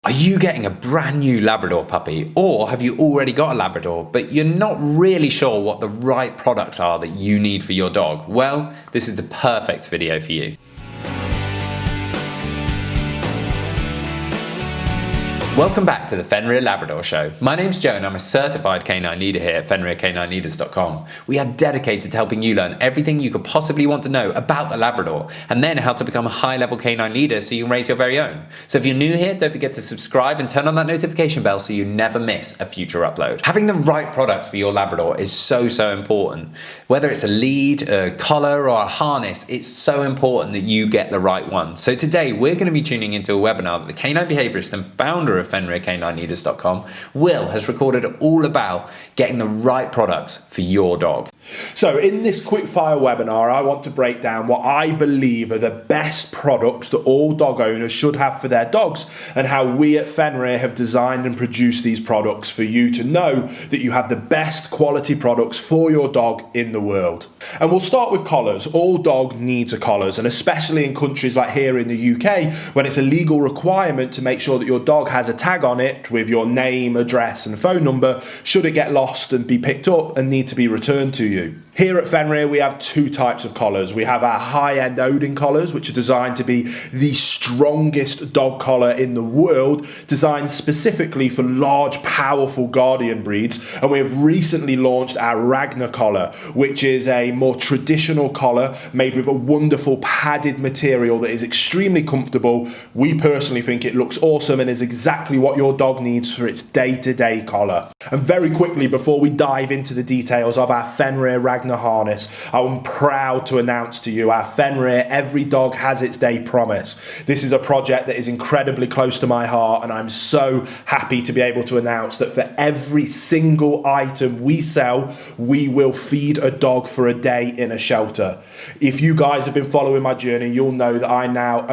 Are you getting a brand new Labrador puppy, or have you already got a Labrador but you're not really sure what the right products are that you need for your dog? Well, this is the perfect video for you. Welcome back to the Fenrir Labrador Show. My name's Joe and I'm a certified canine leader here at FenrirCanineLeaders.com. We are dedicated to helping you learn everything you could possibly want to know about the Labrador, and then how to become a high-level canine leader so you can raise your very own. So if you're new here, don't forget to subscribe and turn on that notification bell so you never miss a future upload. Having the right products for your Labrador is so important. Whether it's a lead, a collar or a harness, it's so important that you get the right one. So today we're going to be tuning into a webinar that the canine behaviorist and founder of FenrirCanineLeaders.com, Will, has recorded all about getting the right products for your dog. So in this quickfire webinar, I want to break down what I believe are the best products that all dog owners should have for their dogs, and how we at Fenrir have designed and produced these products for you to know that you have the best quality products for your dog in the world. And we'll start with collars. All dog needs a collars, and especially in countries like here in the UK, when it's a legal requirement to make sure that your dog has a tag on it with your name, address and phone number should it get lost and be picked up and need to be returned to you. Here at Fenrir, we have two types of collars. We have our high-end Odin collars, which are designed to be the strongest dog collar in the world, designed specifically for large, powerful guardian breeds. And we have recently launched our Ragnar collar, which is a more traditional collar made with a wonderful padded material that is extremely comfortable. We personally think it looks awesome and is exactly what your dog needs for its day-to-day collar. And very quickly, before we dive into the details of our Fenrir Ragnar harness, I'm proud to announce to you our Fenrir Every Dog Has Its Day promise. This is a project that is incredibly close to my heart, and I'm so happy to be able to announce that for every single item we sell, we will feed a dog for a day in a shelter. If you guys have been following my journey, you'll know that I now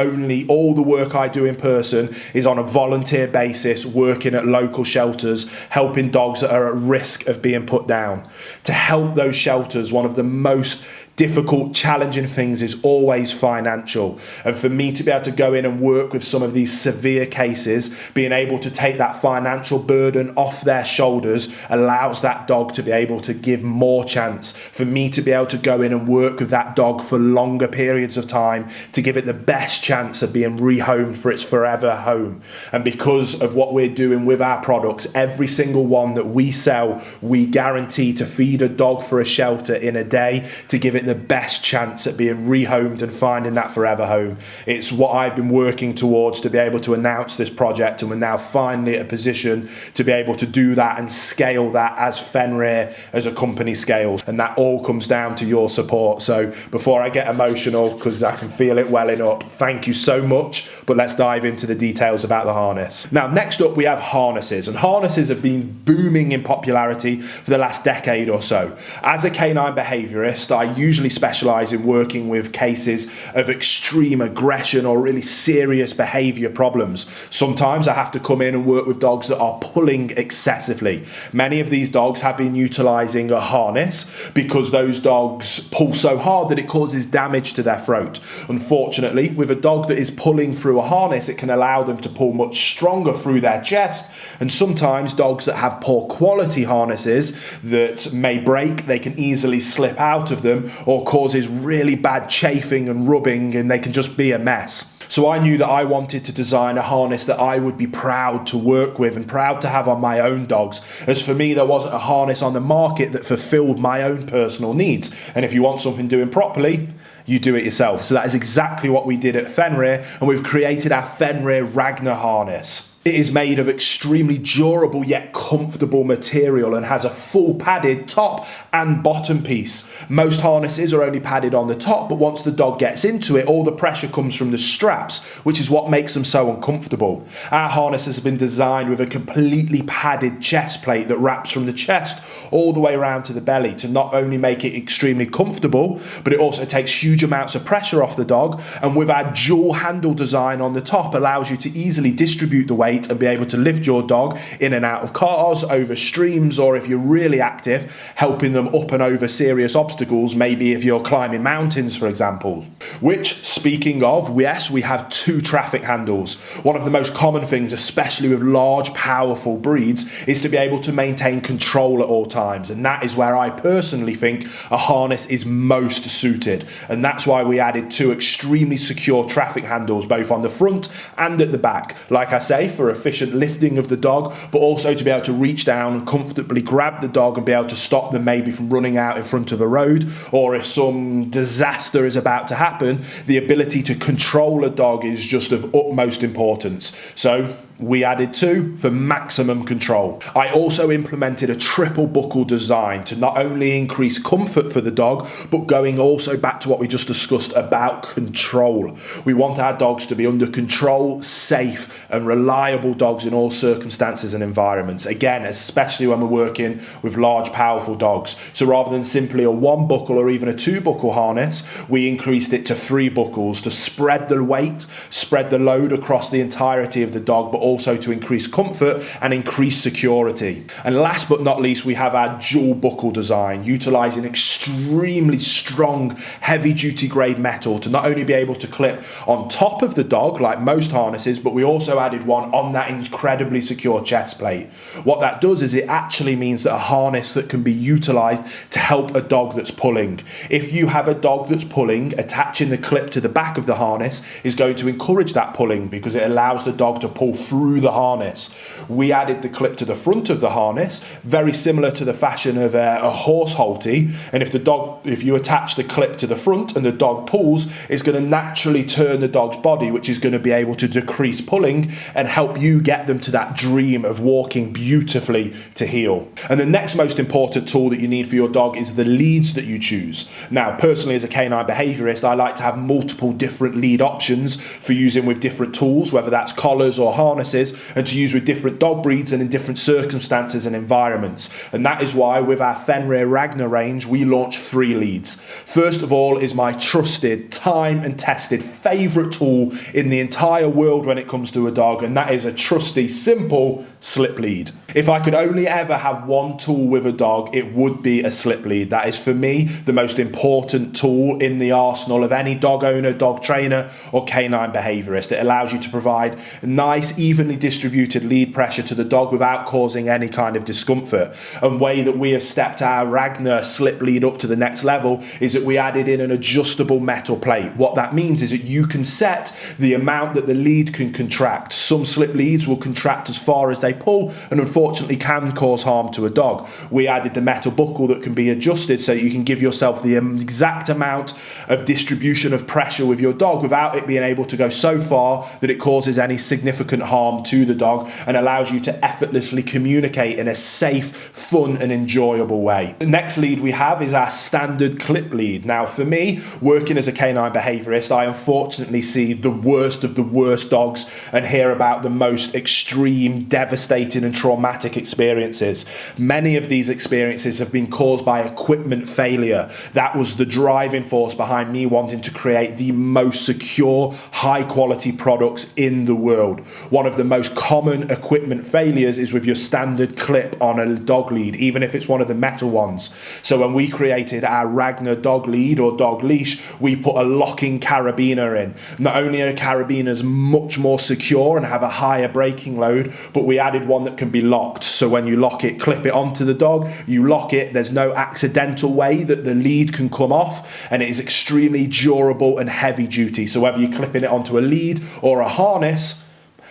all the work I do in person is on a volunteer basis, working at local shelters, helping dogs that are at risk of being put down. To help those shelters, one of the most difficult, challenging things is always financial. And for me to be able to go in and work with some of these severe cases, being able to take that financial burden off their shoulders allows that dog to be able to give more chance. For me to be able to go in and work with that dog for longer periods of time to give it the best chance of being rehomed for its forever home. And because of what we're doing with our products, every single one that we sell, we guarantee to feed a dog for a shelter in a day to give it the best chance at being rehomed and finding that forever home. It's what I've been working towards to be able to announce this project, and we're now finally at a position to be able to do that and scale that as Fenrir as a company scales, and that all comes down to your support. So before I get emotional, because I can feel it welling up, thank you so much, but let's dive into the details about the harness. Now next up we have harnesses, and harnesses have been booming in popularity for the last decade or so. As a canine behaviorist, I usually specialize in working with cases of extreme aggression or really serious behavior problems. Sometimes I have to come in and work with dogs that are pulling excessively. Many of these dogs have been utilizing a harness because those dogs pull so hard that it causes damage to their throat. Unfortunately, with a dog that is pulling through a harness, it can allow them to pull much stronger through their chest, and sometimes dogs that have poor quality harnesses that may break, they can easily slip out of them, or causes really bad chafing and rubbing, and they can just be a mess. So I knew that I wanted to design a harness that I would be proud to work with and proud to have on my own dogs, as for me there wasn't a harness on the market that fulfilled my own personal needs. And if you want something doing properly, you do it yourself. So that is exactly what we did at Fenrir, and we've created our Fenrir Ragnar harness. It is made of extremely durable yet comfortable material and has a full padded top and bottom piece. Most harnesses are only padded on the top, but once the dog gets into it, all the pressure comes from the straps, which is what makes them so uncomfortable. Our harnesses have been designed with a completely padded chest plate that wraps from the chest all the way around to the belly to not only make it extremely comfortable, but it also takes huge amounts of pressure off the dog, and with our dual handle design on the top allows you to easily distribute the weight weight and be able to lift your dog in and out of cars, over streams, or if you're really active, helping them up and over serious obstacles, maybe if you're climbing mountains, for example. Which, speaking of, yes, we have 2 traffic handles. One of the most common things, especially with large, powerful breeds, is to be able to maintain control at all times, and that is where I personally think a harness is most suited, and that's why we added 2 extremely secure traffic handles, both on the front and at the back. Like I say, for efficient lifting of the dog, but also to be able to reach down and comfortably grab the dog and be able to stop them maybe from running out in front of a road, or if some disaster is about to happen, the ability to control a dog is just of utmost importance. So we added 2 for maximum control. I also implemented a triple buckle design to not only increase comfort for the dog, but going also back to what we just discussed about control. We want our dogs to be under control, safe and reliable dogs in all circumstances and environments. Again, especially when we're working with large, powerful dogs. So rather than simply a 1 buckle or even a 2 buckle harness, we increased it to 3 buckles to spread the weight, spread the load across the entirety of the dog, but also to increase comfort and increase security. And last but not least, we have our dual buckle design, utilizing extremely strong, heavy duty grade metal to not only be able to clip on top of the dog like most harnesses, but we also added one on that incredibly secure chest plate. What that does is it actually means that a harness that can be utilized to help a dog that's pulling. If you have a dog that's pulling, attaching the clip to the back of the harness is going to encourage that pulling because it allows the dog to pull through the harness. We added the clip to the front of the harness, very similar to the fashion of a horse halty, and if you attach the clip to the front and the dog pulls, it's going to naturally turn the dog's body, which is going to be able to decrease pulling and help you get them to that dream of walking beautifully to heel. And the next most important tool that you need for your dog is the leads that you choose. Now, personally, as a canine behaviorist, I like to have multiple different lead options for using with different tools, whether that's collars or harnesses, and to use with different dog breeds and in different circumstances and environments. And that is why with our Fenrir Ragnar range, we launched 3 leads. First of all is my trusted, time and tested favourite tool in the entire world when it comes to a dog, and that is a trusty, simple slip lead. If I could only ever have one tool with a dog, it would be a slip lead. That is for me the most important tool in the arsenal of any dog owner, dog trainer or canine behaviourist. It allows you to provide nice, evenly distributed lead pressure to the dog without causing any kind of discomfort. And way that we have stepped our Ragnar slip lead up to the next level is that we added in an adjustable metal plate. What that means is that you can set the amount that the lead can contract. Some slip leads will contract as far as they pull and unfortunately can cause harm to a dog. We added the metal buckle that can be adjusted so you can give yourself the exact amount of distribution of pressure with your dog without it being able to go so far that it causes any significant harm to the dog, and allows you to effortlessly communicate in a safe, fun and enjoyable way. The next lead we have is our standard clip lead. Now for me, working as a canine behaviorist, I unfortunately see the worst of the worst dogs and hear about the most extreme, devastating and traumatic experiences. Many of these experiences have been caused by equipment failure. That was the driving force behind me wanting to create the most secure, high quality products in the world. One of the most common equipment failures is with your standard clip on a dog lead, even if it's one of the metal ones. So when we created our Ragnar dog lead or dog leash, we put a locking carabiner in. Not only are carabiners much more secure and have a higher braking load, but we added one that can be locked. So when you lock it, clip it onto the dog, you lock it, there's no accidental way that the lead can come off, and it is extremely durable and heavy duty. So whether you're clipping it onto a lead or a harness,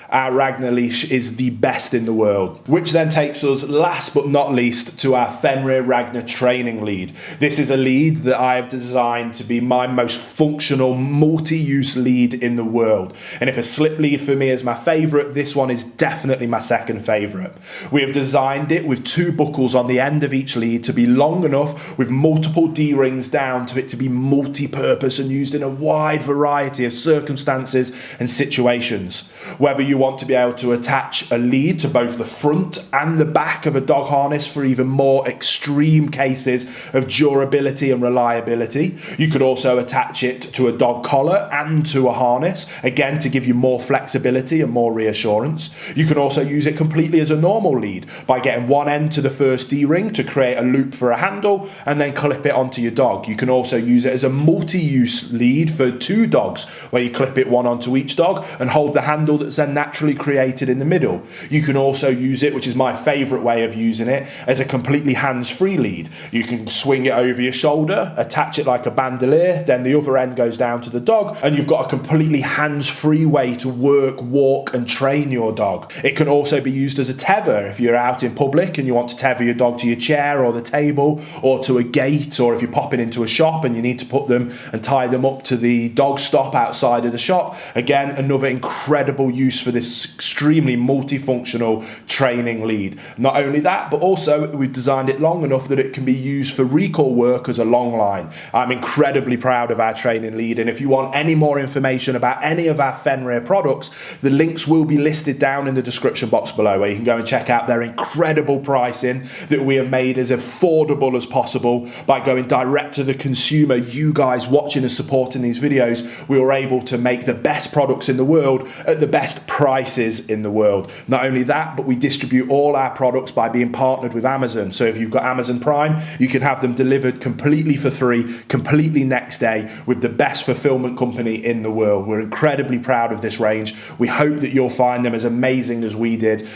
our Ragnar leash is the best in the world. Which then takes us last but not least to our Fenrir Ragnar training lead. This is a lead that I have designed to be my most functional multi-use lead in the world. And if a slip lead for me is my favourite, this one is definitely my second favourite. We have designed it with 2 buckles on the end of each lead to be long enough with multiple D-rings down to it to be multi-purpose and used in a wide variety of circumstances and situations. Whether you you want to be able to attach a lead to both the front and the back of a dog harness for even more extreme cases of durability and reliability. You could also attach it to a dog collar and to a harness, again to give you more flexibility and more reassurance. You can also use it completely as a normal lead by getting one end to the first D-ring to create a loop for a handle and then clip it onto your dog. You can also use it as a multi-use lead for 2 dogs where you clip it one onto each dog and hold the handle that's then naturally created in the middle. You can also use it, which is my favorite way of using it, as a completely hands-free lead. You can swing it over your shoulder, attach it like a bandolier, then the other end goes down to the dog, and you've got a completely hands-free way to work, walk and train your dog. It can also be used as a tether if you're out in public and you want to tether your dog to your chair or the table or to a gate, or if you're popping into a shop and you need to put them and tie them up to the dog stop outside of the shop. Again, another incredible use for this extremely multifunctional training lead. Not only that, but also we've designed it long enough that it can be used for recall work as a long line. I'm incredibly proud of our training lead, and if you want any more information about any of our Fenrir products, the links will be listed down in the description box below, where you can go and check out their incredible pricing that we have made as affordable as possible by going direct to the consumer. You guys watching and supporting these videos, we were able to make the best products in the world at the best prices in the world. Not only that, but we distribute all our products by being partnered with Amazon. So if you've got Amazon Prime, you can have them delivered completely for free, completely next day, with the best fulfillment company in the world. We're incredibly proud of this range. We hope that you'll find them as amazing as we did.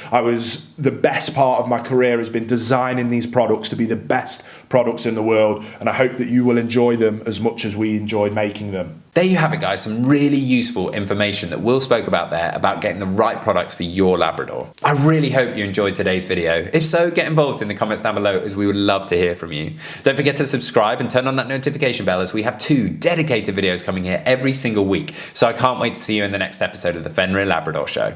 The best part of my career has been designing these products to be the best products in the world, and I hope that you will enjoy them as much as we enjoy making them. There you have it, guys, some really useful information that Will spoke about there about getting the right products for your Labrador. I really hope you enjoyed today's video. If so, get involved in the comments down below, as we would love to hear from you. Don't forget to subscribe and turn on that notification bell, as we have 2 dedicated videos coming here every single week. So I can't wait to see you in the next episode of the Fenrir Labrador Show.